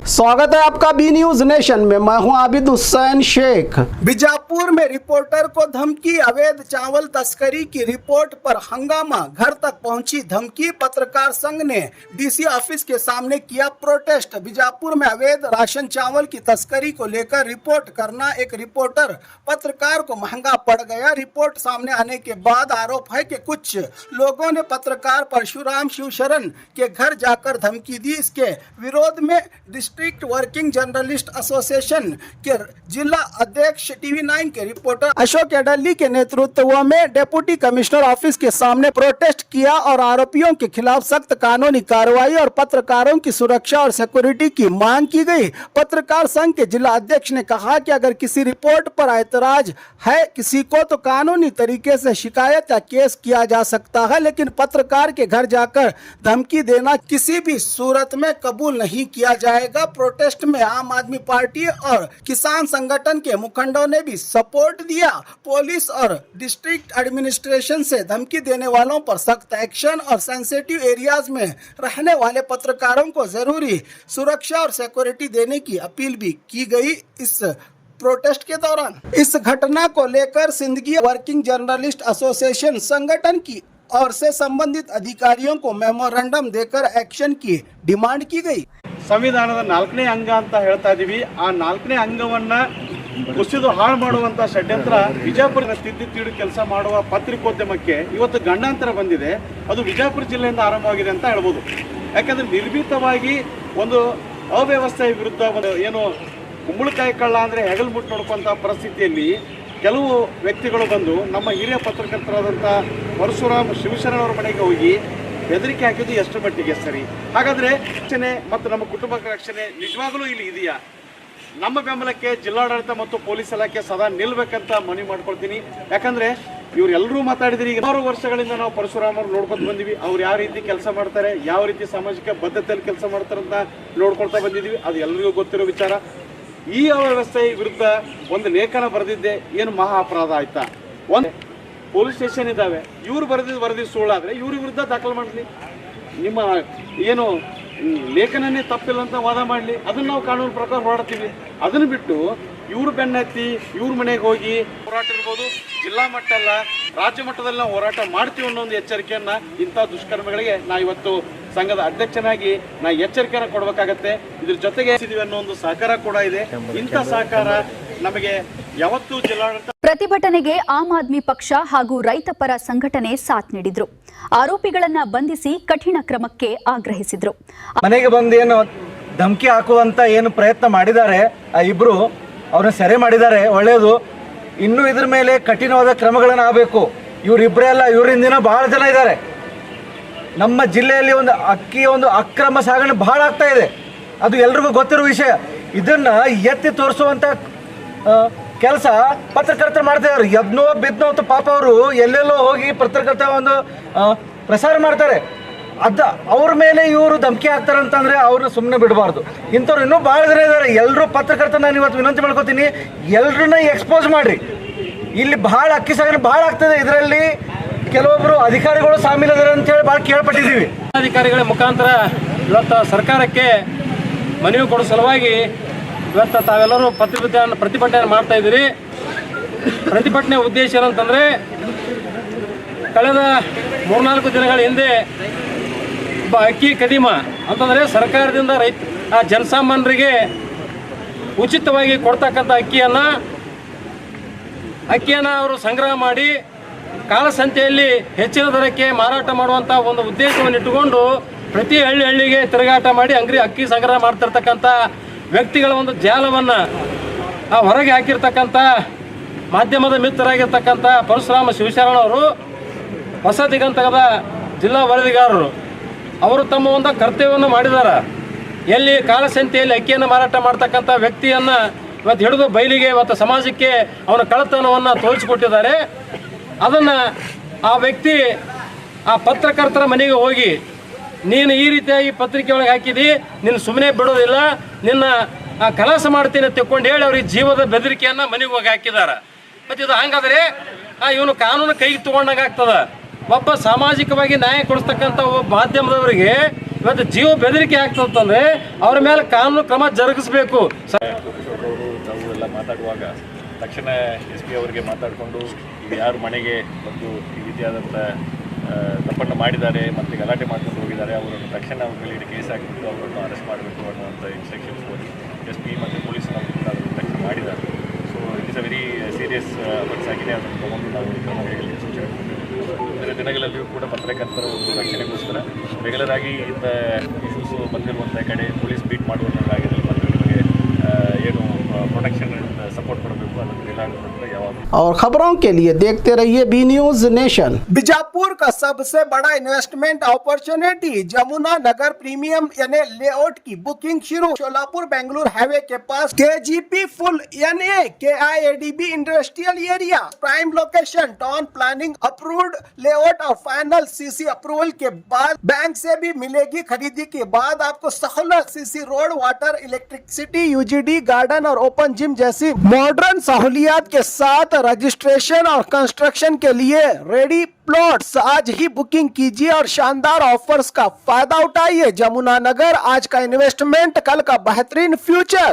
स्वागत है आपका बी न्यूज नेशन में। मैं हूं आबिद हुसैन शेख। बीजापुर में रिपोर्टर को धमकी, अवैध चावल तस्करी की रिपोर्ट पर हंगामा, घर तक पहुंची धमकी। पत्रकार संघ ने डीसी ऑफिस के सामने किया प्रोटेस्ट। बीजापुर में अवैध राशन चावल की तस्करी को लेकर रिपोर्ट करना एक रिपोर्टर पत्रकार को महंगा पड़ गया। रिपोर्ट सामने आने के बाद आरोप है कि कुछ लोगों ने पत्रकार परशुराम शिवशरण के घर जाकर धमकी दी। इसके विरोध में डिस्ट्रिक्ट वर्किंग जर्नलिस्ट एसोसिएशन के जिला अध्यक्ष TV9 के रिपोर्टर अशोक एडली के नेतृत्व में डिप्टी कमिश्नर ऑफिस के सामने प्रोटेस्ट किया और आरोपियों के खिलाफ सख्त कानूनी कार्रवाई और पत्रकारों की सुरक्षा और सिक्योरिटी की मांग की गई। पत्रकार संघ के जिला अध्यक्ष ने कहा कि अगर किसी रिपोर्ट पर ऐतराज है किसी को तो कानूनी तरीके से शिकायत या केस किया जा सकता है, लेकिन पत्रकार के घर जाकर धमकी देना किसी भी सूरत में कबूल नहीं किया जाएगा। प्रोटेस्ट में आम आदमी पार्टी और किसान संगठन के मुखंडों ने भी सपोर्ट दिया। पुलिस और डिस्ट्रिक्ट एडमिनिस्ट्रेशन से धमकी देने वालों पर सख्त एक्शन और सेंसिटिव एरियाज में रहने वाले पत्रकारों को जरूरी सुरक्षा और सिक्योरिटी देने की अपील भी की गई। इस प्रोटेस्ट के दौरान इस घटना को लेकर सिंदगी वर्किंग जर्नलिस्ट एसोसिएशन संगठन की और से संबंधित अधिकारियों को मेमोरेंडम देकर एक्शन की डिमांड की गई। ಸಂವಿಧಾನದ 4ನೇ ಅಂಗ ಅಂತ ಹೇಳ್ತಾ ಇದೀವಿ। ಆ 4ನೇ ಅಂಗವನ್ನ ಕುಸಿದು ಹಾಳು ಮಾಡುವಂತ ಷಡ್ಯಂತ್ರ ವಿಜಯಪುರ ತಿದ್ದಿ ಕೆಲಸ ಮಾಡುವ ಪತ್ರಿಕೋದ್ಯಮಕ್ಕೆ ಇವತ್ತು ಗಂಡಾಂತರ ಬಂದಿದೆ। ಅದು ವಿಜಯಪುರ ಜಿಲ್ಲೆಯಿಂದ ಆರಂಭವಾಗಿದೆ ಅಂತ ಹೇಳ್ಬೋದು। ಯಾಕಂದ್ರೆ ನಿರ್ಭೀತವಾಗಿ ಒಂದು ಅವ್ಯವಸ್ಥೆಯ ವಿರುದ್ಧ ಏನು ಕುಂಬಳಕಾಯಿ ಕಳ್ಳ ಅಂದ್ರೆ ಹೆಗಲು ಮುಟ್ಟು ನೋಡ್ಕೊಂತ ಪರಿಸ್ಥಿತಿಯಲ್ಲಿ ಕೆಲವು ವ್ಯಕ್ತಿಗಳು ಬಂದು ನಮ್ಮ ಹಿರಿಯ ಪತ್ರಕರ್ತರಾದಂಥ ಪರಶುರಾಮ್ ಶಿವಶರಣ ಅವರ ಮನೆಗೆ ಹೋಗಿ ಬೆದರಿಕೆ ಹಾಕಿದ್ದು ಎಷ್ಟು ಮಟ್ಟಿಗೆ ಸರಿ? ಹಾಗಾದರೆ ರಕ್ಷಣೆ ಮತ್ತು ನಮ್ಮ ಕುಟುಂಬ ರಕ್ಷಣೆ ನಿಜವಾಗಲೂ ಇಲ್ಲಿ ಇದೆಯಾ? ನಮ್ಮ ಬೆಂಬಲಕ್ಕೆ ಜಿಲ್ಲಾಡಳಿತ ಮತ್ತು ಪೊಲೀಸ್ ಇಲಾಖೆ ಸದಾ ನಿಲ್ಲಬೇಕಂತ ಮನವಿ ಮಾಡ್ಕೊಳ್ತೀನಿ। ಯಾಕಂದರೆ ಇವರೆಲ್ಲರೂ ಮಾತಾಡಿದ್ರಿ, 6 ವರ್ಷಗಳಿಂದ ನಾವು ಪರಶುರಾಮ್ ಅವ್ರು ನೋಡ್ಕೊಂಡು ಬಂದಿವಿ। ಅವ್ರು ಯಾವ ರೀತಿ ಕೆಲಸ ಮಾಡ್ತಾರೆ, ಯಾವ ರೀತಿ ಸಾಮಾಜಿಕ ಬದ್ಧತೆಯಲ್ಲಿ ಕೆಲಸ ಮಾಡ್ತಾರೆ ಅಂತ ನೋಡ್ಕೊಳ್ತಾ ಬಂದಿದ್ದೀವಿ। ಅದು ಎಲ್ಲರಿಗೂ ಗೊತ್ತಿರೋ ವಿಚಾರ। ಈ ಅವ್ಯವಸ್ಥೆ ವಿರುದ್ಧ ಒಂದು ಲೇಖನ ಬರೆದಿದ್ದೆ ಏನು ಮಹಾ ಅಪರಾಧ ಆಯ್ತಾ? ಒಂದು ಪೊಲೀಸ್ ಸ್ಟೇಷನ್ ಇದ್ದಾವೆ, ಇವ್ರು ಬರೆದಿದ್ದು ವರದಿ ಸುಳ್ಳಾದರೆ ಇವ್ರ ವಿರುದ್ಧ ದಾಖಲು ಮಾಡಲಿ, ನಿಮ್ಮ ಏನು ಲೇಖನನೇ ತಪ್ಪಿಲ್ಲ ಅಂತ ವಾದ ಮಾಡಲಿ, ಅದನ್ನು ನಾವು ಕಾನೂನು ಪ್ರಕಾರ ಹೋರಾಡ್ತೀವಿ। ಅದನ್ನು ಬಿಟ್ಟು ಇವ್ರು ಬೆನ್ನತ್ತಿ ಇವ್ರ ಮನೆಗೆ ಹೋಗಿ ಹೋರಾಟ ಇರ್ಬೋದು, ಜಿಲ್ಲಾ ಮಟ್ಟ ಅಲ್ಲ ರಾಜ್ಯ ಮಟ್ಟದಲ್ಲಿ ನಾವು ಹೋರಾಟ ಮಾಡ್ತೀವಿ ಅನ್ನೋ ಒಂದು ಎಚ್ಚರಿಕೆಯನ್ನು ಇಂಥ ದುಷ್ಕರ್ಮಗಳಿಗೆ ನಾವು ಇವತ್ತು ಸಂಘದ ಅಧ್ಯಕ್ಷನಾಗಿ ನಾ ಎಚ್ಚರಿಕೆಯನ್ನು ಕೊಡಬೇಕಾಗತ್ತೆ। ಇದ್ರ ಜೊತೆಗೆ ಅನ್ನೋ ಒಂದು ಸಹಕಾರ ಕೂಡ ಇದೆ। ಇಂಥ ಸಹಕಾರ ನಮಗೆ ಯಾವತ್ತೂ ಜಿಲ್ಲಾಡಳಿತ ಪ್ರತಿಭಟನೆಗೆ ಆಮ್ ಆದ್ಮಿ ಪಕ್ಷ ಹಾಗೂ ರೈತ ಪರ ಸಂಘಟನೆ ಸಾಥ್ ನೀಡಿದ್ರು। ಆರೋಪಿಗಳನ್ನ ಬಂಧಿಸಿ ಕಠಿಣ ಕ್ರಮಕ್ಕೆ ಆಗ್ರಹಿಸಿದ್ರು। ಮನೆಗೆ ಬಂದು ಏನು ಧಮಕಿ ಹಾಕುವಂತ ಏನು ಪ್ರಯತ್ನ ಮಾಡಿದ್ದಾರೆ ಆ ಇಬ್ರು ಅವ್ರನ್ನ ಸೆರೆ ಮಾಡಿದ್ದಾರೆ, ಒಳ್ಳೆಯದು। ಇನ್ನೂ ಇದ್ರ ಮೇಲೆ ಕಠಿಣವಾದ ಕ್ರಮಗಳನ್ನು ಆಗಬೇಕು। ಇವರಿಬ್ಬರೇ ಅಲ್ಲ, ಇವರಿಂದ ದಿನ ಬಹಳ ಜನ ಇದ್ದಾರೆ। ನಮ್ಮ ಜಿಲ್ಲೆಯಲ್ಲಿ ಒಂದು ಅಕ್ರಮ ಸಾಗಣೆ ಬಹಳ ಆಗ್ತಾ ಇದೆ, ಅದು ಎಲ್ರಿಗೂ ಗೊತ್ತಿರೋ ವಿಷಯ। ಇದನ್ನ ಎತ್ತಿ ತೋರಿಸುವಂತ ಕೆಲಸ ಪತ್ರಕರ್ತರು ಮಾಡ್ತಾ ಇದ್ದಾರೆ। ಎದ್ನೋ ಬಿದ್ನೋ ಅಂತ ಪಾಪ ಅವರು ಎಲ್ಲೆಲ್ಲೋ ಹೋಗಿ ಪತ್ರಕರ್ತ ಒಂದು ಪ್ರಸಾರ ಮಾಡ್ತಾರೆ, ಅವ್ರ ಮೇಲೆ ಇವರು ಧಮಕಿ ಹಾಕ್ತಾರೆ ಅಂತಂದ್ರೆ ಅವ್ರನ್ನ ಸುಮ್ಮನೆ ಬಿಡಬಾರ್ದು। ಇಂಥವ್ರು ಇನ್ನೂ ಭಾಳ ಜನ ಇದ್ದಾರೆ। ಎಲ್ಲರೂ ಪತ್ರಕರ್ತ ನಾನು ಇವತ್ತು ವಿನಂತಿ ಮಾಡ್ಕೋತೀನಿ, ಎಲ್ಲರನ್ನ ಎಕ್ಸ್ಪೋಸ್ ಮಾಡ್ರಿ। ಇಲ್ಲಿ ಭಾಳ ಅಕ್ಕಿ ಸಾಗಣೆ ಭಾಳ ಆಗ್ತದೆ, ಇದರಲ್ಲಿ ಕೆಲವೊಬ್ರು ಅಧಿಕಾರಿಗಳು ಸಾಮೀಲಿದ್ದಾರೆ ಅಂತೇಳಿ ಭಾಳ ಕೇಳ್ಪಟ್ಟಿದ್ದೀವಿ। ಅಧಿಕಾರಿಗಳ ಮುಖಾಂತರ ಇವತ್ತು ಸರ್ಕಾರಕ್ಕೆ ಮನವಿ ಕೊಡೋ ಸಲುವಾಗಿ ಇವತ್ತು ತಾವೆಲ್ಲರೂ ಪ್ರತಿಭಟನೆ ಮಾಡ್ತಾ ಇದ್ದೀರಿ। ಪ್ರತಿಭಟನೆ ಉದ್ದೇಶ ಏನಂತಂದರೆ, ಕಳೆದ 3-4 ದಿನಗಳ ಹಿಂದೆ ಒಬ್ಬ ಅಕ್ಕಿ ಕದಿಮ ಅಂತಂದರೆ ಸರ್ಕಾರದಿಂದ ಜನಸಾಮಾನ್ಯರಿಗೆ ಉಚಿತವಾಗಿ ಕೊಡ್ತಕ್ಕಂಥ ಅಕ್ಕಿಯನ್ನು ಅವರು ಸಂಗ್ರಹ ಮಾಡಿ ಕಾಳಸಂತೆಯಲ್ಲಿ ಹೆಚ್ಚಿನ ದರಕ್ಕೆ ಮಾರಾಟ ಮಾಡುವಂಥ ಒಂದು ಉದ್ದೇಶವನ್ನು ಇಟ್ಟುಕೊಂಡು ಪ್ರತಿ ಹಳ್ಳಿಗೆ ತಿರುಗಾಟ ಮಾಡಿ ಅಕ್ಕಿ ಸಂಗ್ರಹ ಮಾಡ್ತಿರ್ತಕ್ಕಂಥ ವ್ಯಕ್ತಿಗಳ ಒಂದು ಜಾಲವನ್ನು ಹೊರಗೆ ಹಾಕಿರ್ತಕ್ಕಂಥ ಮಾಧ್ಯಮದ ಮಿತ್ರರಾಗಿರ್ತಕ್ಕಂಥ ಪರಶುರಾಮ ಶಿವಶರಣ ಅವರು ಹೊಸ ದಿಗಂತದ ಜಿಲ್ಲಾ ವರದಿಗಾರರು ಅವರು ತಮ್ಮ ಒಂದು ಕರ್ತವ್ಯವನ್ನು ಮಾಡಿದ್ದಾರೆ। ಎಲ್ಲಿ ಕಾಳಸಂತೆಯಲ್ಲಿ ಅಕ್ಕಿಯನ್ನು ಮಾರಾಟ ಮಾಡ್ತಕ್ಕಂಥ ವ್ಯಕ್ತಿಯನ್ನು ಇವತ್ತು ಹಿಡಿದು ಬಯಲಿಗೆ ಇವತ್ತು ಸಮಾಜಕ್ಕೆ ಅವನ ಕಳ್ಳತನವನ್ನು ತೋರಿಸಿಕೊಟ್ಟಿದ್ದಾರೆ। ಅದನ್ನು ಆ ವ್ಯಕ್ತಿ ಆ ಪತ್ರಕರ್ತರ ಮನೆಗೆ ಹೋಗಿ, ನೀನು ಈ ರೀತಿಯಾಗಿ ಪತ್ರಿಕೆ ಒಳಗೆ ಹಾಕಿದಿ, ನಿನ್ನ ಸುಮ್ಮನೆ ಬಿಡೋದಿಲ್ಲ, ನಿನ್ನ ಕಲಾಸ ಮಾಡ್ತೀನಿ ಅಂತ ತಿಳ್ಕೊಂಡು ಹೇಳಿ ಅವ್ರಿಗೆ ಜೀವದ ಬೆದರಿಕೆಯನ್ನು ಮನೆಗೆ ಹೋಗಿ ಹಾಕಿದ್ದಾರೆ। ಮತ್ತು ಇದು ಹಂಗಾದರೆ ಇವನು ಕಾನೂನು ಕೈಗೆ ತೊಗೊಂಡಂಗೆ ಆಗ್ತದೆ। ಒಬ್ಬ ಸಾಮಾಜಿಕವಾಗಿ ನ್ಯಾಯ ಕೊಡಿಸ್ತಕ್ಕಂಥ ಒಬ್ಬ ಮಾಧ್ಯಮದವರಿಗೆ ಇವತ್ತು ಜೀವ ಬೆದರಿಕೆ ಆಗ್ತದಂದ್ರೆ ಅವ್ರ ಮೇಲೆ ಕಾನೂನು ಕ್ರಮ ಜರುಗಿಸಬೇಕು. ಅಶೋಕ್ ಅವರು ತಾವು ಎಲ್ಲ ಮಾತಾಡುವಾಗ ತಕ್ಷಣ ಎಸ್ ಪಿ ಅವರಿಗೆ ಮಾತಾಡಿಕೊಂಡು ಈಗ ಯಾರು ಮನೆಗೆ ಬಂದು ಈ ರೀತಿಯಾದಂಥ ತಪ್ಪನ್ನು ಮಾಡಿದ್ದಾರೆ ಮತ್ತು ಗಲಾಟೆ ಮಾಡ್ಕೊಂಡು ಹೋಗಿದ್ದಾರೆ ಅವರನ್ನು ತಕ್ಷಣ ಅವ್ರ ಮೇಲೆ ಕೇಸ್ ಹಾಕಿಬಿಟ್ಟು ಅವರನ್ನು ಅರೆಸ್ಟ್ ಮಾಡಬೇಕು ಅನ್ನುವಂಥ ಇನ್ಸ್ಟ್ರಕ್ಷನ್ಸ್ ಹೋಗಿ ಎಸ್ ಪಿ ಮತ್ತು ಪೊಲೀಸರು ಕೂಡ ಅದನ್ನು ತಕ್ಷಣ ಮಾಡಿದ್ದಾರೆ. So it is a very serious offence ಆಗಿದೆ. ಅದನ್ನು ತಗೊಂಡು ನಾವು ಕ್ರಮಗಳಿಗೆ ಸೂಚನೆ ಕೊಟ್ಟಿದ್ದೇವೆ. ಮುಂದಿನ ದಿನಗಳಲ್ಲಿಯೂ ಕೂಡ ಪತ್ರಕರ್ತರ ಒಂದು ರಕ್ಷಣೆಗೋಸ್ಕರ ರೆಗ್ಯುಲರ್ ಆಗಿ ಇಂಥ ಇಶ್ಯೂಸು ಬಂದಿರುವಂಥ ಕಡೆ ಪೊಲೀಸ್ ಬೀಟ್ ಮಾಡುವಂಥದ್ದಾಗಿದೆ ಮತ್ತು ನಿಮಗೆ ಏನು ಪ್ರೊಟೆಕ್ಷನ್ ಸಪೋರ್ಟ್ ಕೊಡಬೇಕು ಅದಕ್ಕೆ ಎಲ್ಲ ಯಾವಾಗ. और खबरों के लिए देखते रहिए बी न्यूज नेशन। बीजापुर का सबसे बड़ा इन्वेस्टमेंट अपॉर्चुनिटी जमुना नगर प्रीमियम यानी लेआउट की बुकिंग शुरू। सोलापुर बेंगलुरु हाईवे के पास KGP फुल यानी KIADB industrial area, prime location, town planning approved layout और फाइनल CC अप्रूवल के बाद बैंक से भी मिलेगी। खरीदी के बाद आपको सहूलत CC road, water, electricity, UGD, garden और ओपन जिम जैसी मॉडर्न सहूलियात के साथ रजिस्ट्रेशन और कंस्ट्रक्शन के लिए रेडी प्लॉट्स। आज ही बुकिंग कीजिए और शानदार ऑफर्स का फायदा उठाइए। जमुना नगर, आज का इन्वेस्टमेंट कल का बेहतरीन फ्यूचर।